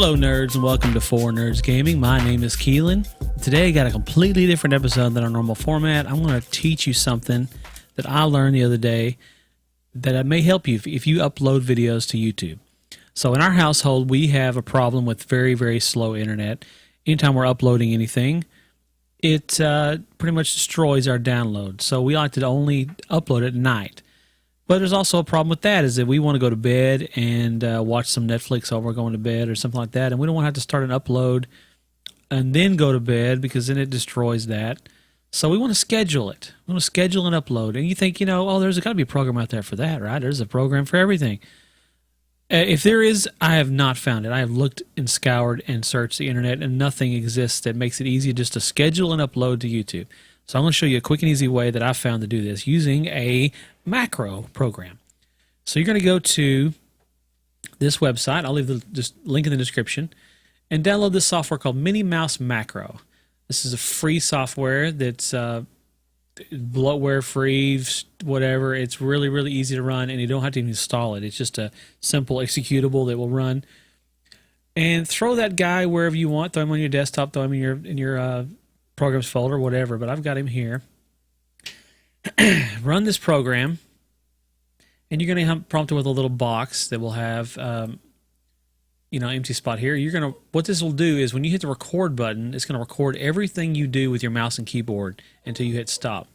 Hello nerds and welcome to 4 Nerds Gaming. My name is Keelan. Today I got a completely different episode than our normal format. I'm going to teach you something that I learned the other day that may help you if you upload videos to YouTube. So in our household we have a problem with very, very slow internet. Anytime we're uploading anything, it pretty much destroys our download. So we like to only upload at night. But there's also a problem with that, is that we want to go to bed and watch some Netflix while we're going to bed or something like that, and we don't want to have to start an upload and then go to bed because then it destroys that. So we want to schedule it. We want to schedule an upload. And you think, oh, there's got to be a program out there for that, right? There's a program for everything. If there is, I have not found it. I have looked and scoured and searched the internet, and nothing exists that makes it easy just to schedule and upload to YouTube. So I'm going to show you a quick and easy way that I found to do this using a macro program. So you're going to go to this website. I'll leave the link in the description, and download this software called Minnie Mouse Macro. This is a free software that's bloatware free, whatever. It's really, really easy to run, and you don't have to even install it. It's just a simple executable that will run. And throw that guy wherever you want. Throw him on your desktop. Throw him in your programs folder, whatever. But I've got him here. Run this program, and you're going to be prompted with a little box that will have, empty spot here. What this will do is when you hit the record button, it's going to record everything you do with your mouse and keyboard until you hit stop.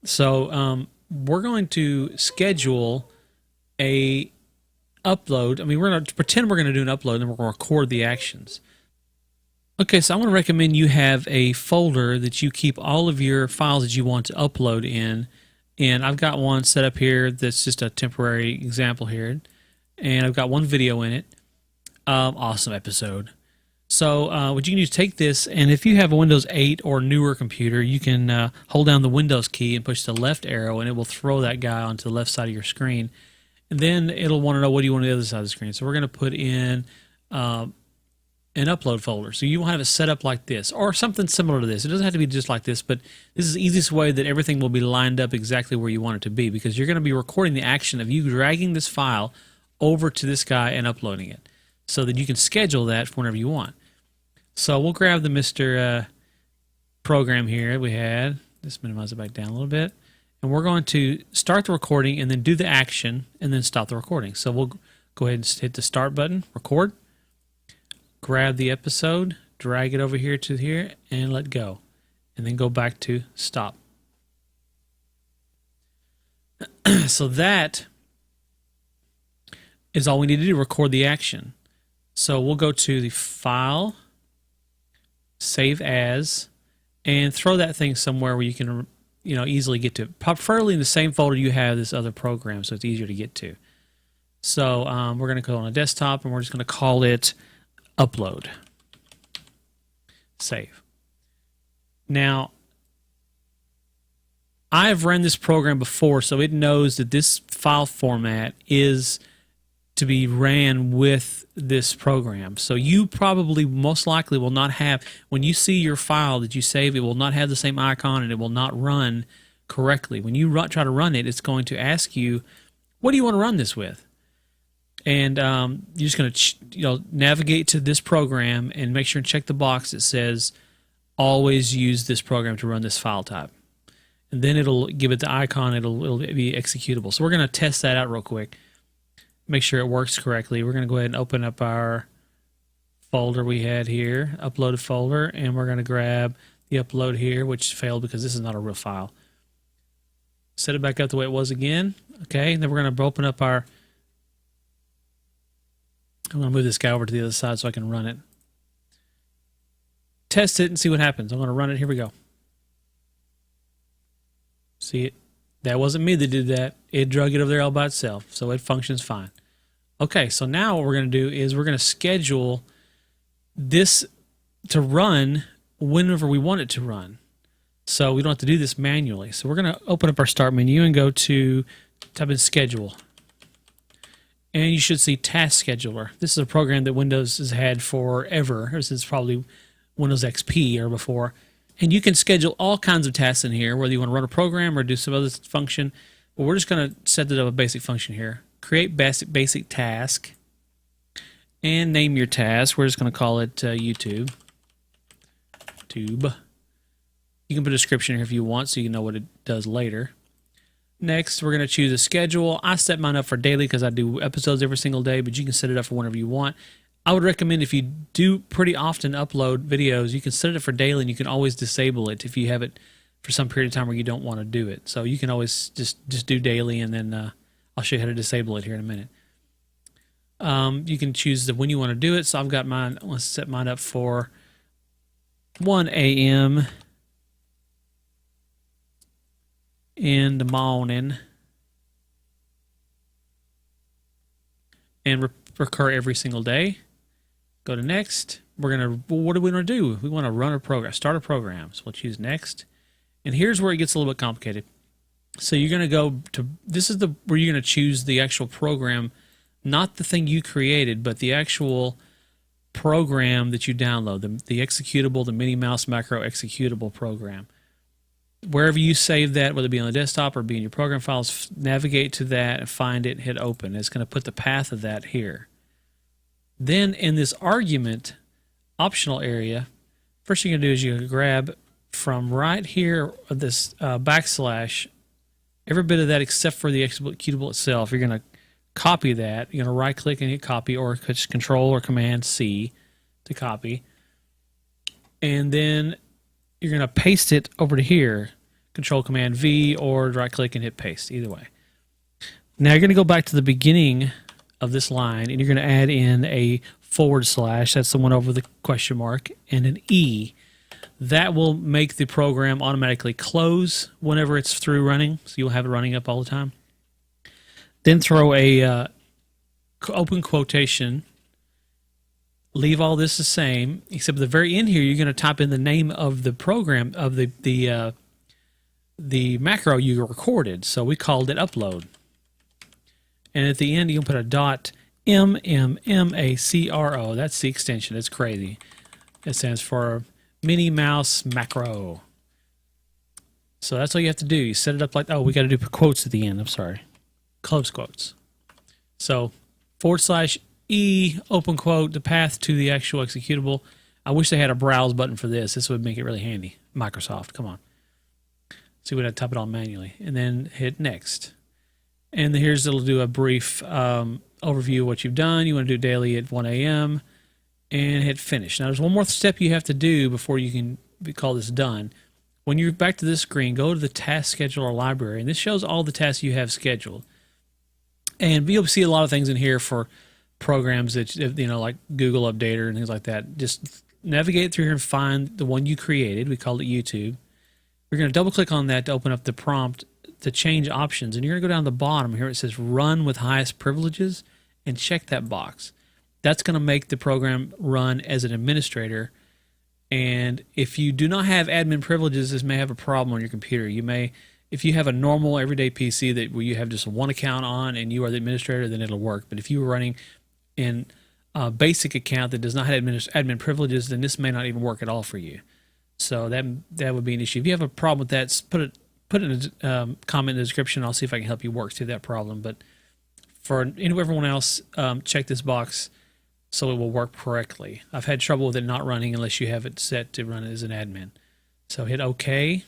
So we're going to schedule a upload. I mean, we're going to pretend we're going to do an upload, and then we're going to record the actions. Okay, so I want to recommend you have a folder that you keep all of your files that you want to upload in. And I've got one set up here that's just a temporary example here. And I've got one video in it. Awesome episode. So what you can do is take this, and if you have a Windows 8 or newer computer, you can hold down the Windows key and push the left arrow, and it will throw that guy onto the left side of your screen. And then it'll want to know what do you want on the other side of the screen. So we're going to put in an upload folder. So you want to have it set up like this or something similar to this. It doesn't have to be just like this, but this is the easiest way that everything will be lined up exactly where you want it to be, because you're going to be recording the action of you dragging this file over to this guy and uploading it so that you can schedule that whenever you want. So we'll grab the Mr. program here we had. Just minimize it back down a little bit. And we're going to start the recording and then do the action and then stop the recording. So we'll go ahead and hit the start button, record. Grab the episode, drag it over here to here, and let go. And then go back to stop. So that is all we need to do, record the action. So we'll go to the File, Save As, and throw that thing somewhere where you can easily get to it. Preferably in the same folder you have this other program, so it's easier to get to. So we're going to go on a desktop, and we're just going to call it Upload. Save. Now, I've run this program before, so it knows that this file format is to be ran with this program. So you probably most likely will not have, when you see your file that you save, it will not have the same icon and it will not run correctly. When you try to run it, it's going to ask you, what do you want to run this with? And you're just going to navigate to this program and make sure and check the box that says always use this program to run this file type. And then it'll give it the icon, it'll be executable. So we're going to test that out real quick. Make sure it works correctly. We're going to go ahead and open up our folder we had here, uploaded folder, and we're going to grab the upload here, which failed because this is not a real file. Set it back up the way it was again. Okay, and then we're going to open up our, I'm going to move this guy over to the other side so I can run it. Test it and see what happens. I'm going to run it. Here we go. See it? That wasn't me that did that. It drug it over there all by itself, so it functions fine. Okay, so now what we're going to do is we're going to schedule this to run whenever we want it to run. So we don't have to do this manually. So we're going to open up our start menu and go to type in schedule. And you should see Task Scheduler. This is a program that Windows has had forever. This is probably Windows XP or before. And you can schedule all kinds of tasks in here, whether you want to run a program or do some other function. But we're just going to set it up a basic function here. Create basic task. and name your task. We're just going to call it YouTube. Tube. You can put a description here if you want so you know what it does later. Next, we're going to choose a schedule. I set mine up for daily because I do episodes every single day, but you can set it up for whenever you want. I would recommend if you do pretty often upload videos, you can set it for daily and you can always disable it if you have it for some period of time where you don't want to do it. So you can always just do daily, and then I'll show you how to disable it here in a minute. You can choose when you want to do it. So I've got mine, let's set mine up for 1 a.m. in the morning, and recur every single day. Go to next. What do we want to do? We want to run a program, start a program. So we'll choose next. And here's where it gets a little bit complicated. So you're going to go to, this is where you're going to choose the actual program, not the thing you created, but the actual program that you download, the executable, the Minnie Mouse macro executable program. Wherever you save that, whether it be on the desktop or be in your program files, navigate to that and find it, hit open. It's going to put the path of that here. Then in this argument optional area, first thing you're going to do is you're going to grab from right here this backslash, every bit of that except for the executable itself. You're going to copy that. You're going to right click and hit copy, or Control or Command C to copy. And then you're going to paste it over to here. Control Command V, or right click and hit paste, either way. Now you're going to go back to the beginning of this line, and you're going to add in a /, that's the one over the question mark, and an E. That will make the program automatically close whenever it's through running, so you'll have it running up all the time. Then throw a open quotation. Leave all this the same, except at the very end here, you're going to type in the name of the program, of the macro you recorded. So we called it upload. And at the end, you can put a .mmmacro. That's the extension. It's crazy. It stands for Minnie Mouse Macro. So that's all you have to do. You set it up like, oh, we got to do quotes at the end. I'm sorry. Close quotes. So /E, open quote, the path to the actual executable. I wish they had a browse button for this. This would make it really handy. Microsoft, come on. So we'd have to type it all manually. And then hit next. And here's, it'll do a brief overview of what you've done. You want to do daily at 1 a.m. and hit finish. Now there's one more step you have to do before you can call this done. When you're back to this screen, go to the task scheduler library, and this shows all the tasks you have scheduled. And you'll see a lot of things in here for programs that, you know, like Google Updater and things like that. Just navigate through here and find the one you created. We called it YouTube. We're going to double click on that to open up the prompt to change options. And you're going to go down to the bottom here. It says run with highest privileges, and check that box. That's going to make the program run as an administrator. And if you do not have admin privileges, this may have a problem on your computer. You may, if you have a normal everyday PC where you have just one account on and you are the administrator, then it'll work. But if you were running in a basic account that does not have admin privileges, then this may not even work at all for you. So that would be an issue. If you have a problem with that, put it in a comment in the description. I'll see if I can help you work through that problem. But for everyone else, check this box so it will work correctly. I've had trouble with it not running unless you have it set to run as an admin. So hit OK,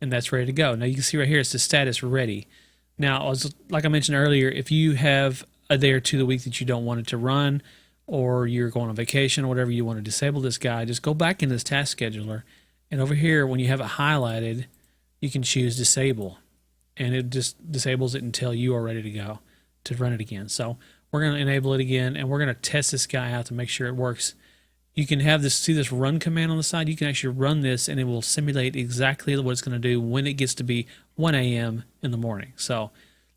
and that's ready to go. Now you can see right here, it's the status ready. Now, like I mentioned earlier, if you have a day or two of the week that you don't want it to run, or you're going on vacation or whatever, you want to disable this guy, just go back into this task scheduler, and over here, when you have it highlighted, you can choose disable, and it just disables it until you are ready to go to run it again. So we're going to enable it again, and we're going to test this guy out to make sure it works. You can have this, see this run command on the side? You can actually run this, and it will simulate exactly what it's going to do when it gets to be 1 a.m. in the morning. So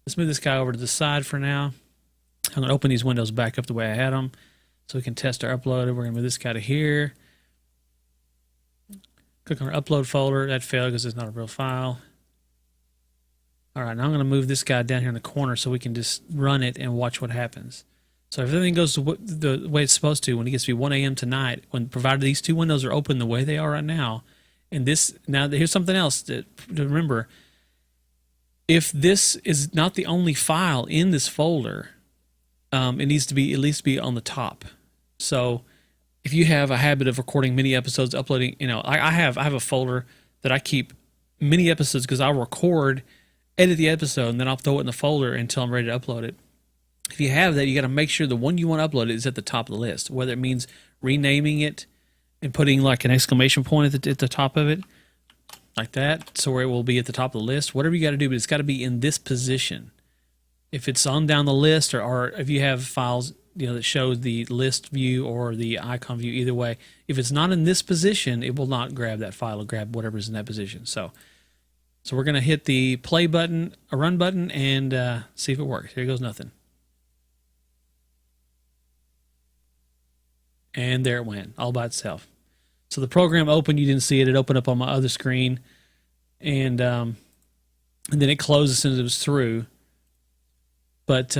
let's move this guy over to the side for now. I'm going to open these windows back up the way I had them so we can test our upload. We're going to move this guy to here. Click on our upload folder. That failed because it's not a real file. All right, now I'm going to move this guy down here in the corner so we can just run it and watch what happens. So if everything goes the way it's supposed to, when it gets to be 1 a.m. tonight, when provided these two windows are open the way they are right now, and this, now here's something else to remember. If this is not the only file in this folder, it needs to be at least be on the top. So if you have a habit of recording mini episodes, uploading, I have a folder that I keep mini episodes because I'll record, edit the episode, and then I'll throw it in the folder until I'm ready to upload it. If you have that, you got to make sure the one you want to upload is at the top of the list, whether it means renaming it and putting like an exclamation point at the top of it, like that, so where it will be at the top of the list. Whatever you got to do, but it's got to be in this position. If it's on down the list, or if you have files that show the list view or the icon view, either way, if it's not in this position, it will not grab that file. It'll grab whatever's in that position. So we're going to hit the play button, a run button, and see if it works. Here goes nothing. And there it went, all by itself. So the program opened, you didn't see it. It opened up on my other screen, and then it closed as soon as it was through. But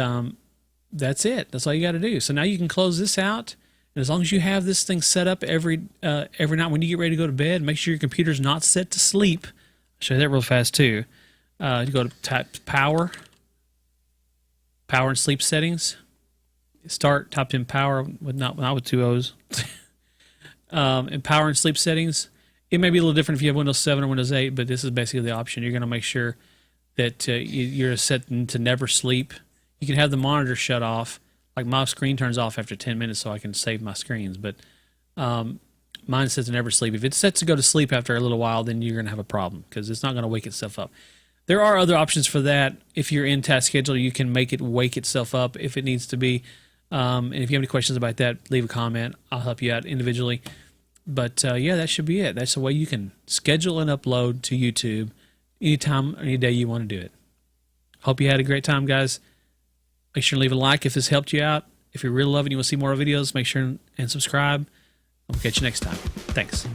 that's it. That's all you got to do. So now you can close this out, and as long as you have this thing set up every night when you get ready to go to bed, make sure your computer's not set to sleep. I'll show you that real fast too. You go to type power and sleep settings. Type in power with not with two O's. And power and sleep settings. It may be a little different if you have Windows 7 or Windows 8, but this is basically the option. You're going to make sure that you're set to never sleep. You can have the monitor shut off. Like my screen turns off after 10 minutes so I can save my screens, but mine says to never sleep. If it's set to go to sleep after a little while, then you're going to have a problem because it's not going to wake itself up. There are other options for that. If you're in Task Scheduler, you can make it wake itself up if it needs to be. And if you have any questions about that, leave a comment. I'll help you out individually. But yeah, that should be it. That's the way you can schedule and upload to YouTube anytime, any day you want to do it. Hope you had a great time, guys. Make sure to leave a like if this helped you out. If you're really loving it and you want to see more videos, make sure and subscribe. I'll catch you next time. Thanks.